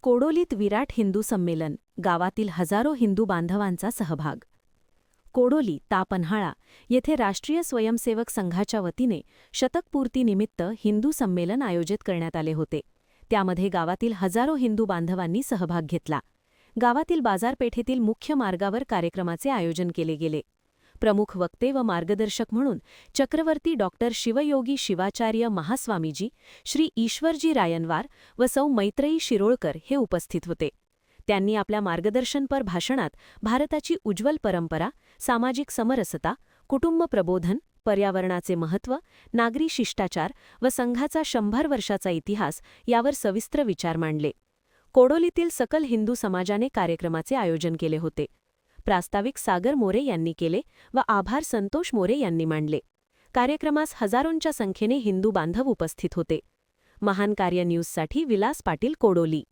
कोडोलीत विराट हिंदू संमेलन, गावातील हजारो हिंदू बांधवांचा सहभाग. कोडोली तापन्हाळा येथे राष्ट्रीय स्वयंसेवक संघाच्या वतीने शतकपूर्तीनिमित्त हिंदू संमेलन आयोजित करण्यात आले होते. त्यामध्ये गावातील हजारो हिंदू बांधवांनी सहभाग घेतला. गावातील बाजारपेठेतील मुख्य मार्गावर कार्यक्रमाचे आयोजन केले गेले. प्रमुख वक्ते व मार्गदर्शक म्हणून चक्रवर्ती डॉक्टर शिवयोगी शिवाचार्य महास्वामीजी, श्री ईश्वरजी रायनवार व सौ मैत्रेयी शिरोळकर हे उपस्थित होते. त्यांनी आपल्या मार्गदर्शनपर भाषणात भारताची उज्ज्वल परंपरा, सामाजिक समरसता, कुटुंब प्रबोधन, पर्यावरणाचे महत्त्व, नागरी शिष्टाचार व संघाचा 100 वर्षाचा इतिहास यावर सविस्तर विचार मांडले. कोडोलीतील सकल हिंदू समाजाने कार्यक्रमाचे आयोजन केले होते. प्रास्ताविक सागर मोरे यांनी केले व आभार संतोष मोरे यांनी मांडले. कार्यक्रमास हजारोंच्या संख्येने हिंदू बांधव उपस्थित होते. महान कार्य न्यूजसाठी विलास पाटील, कोडोली.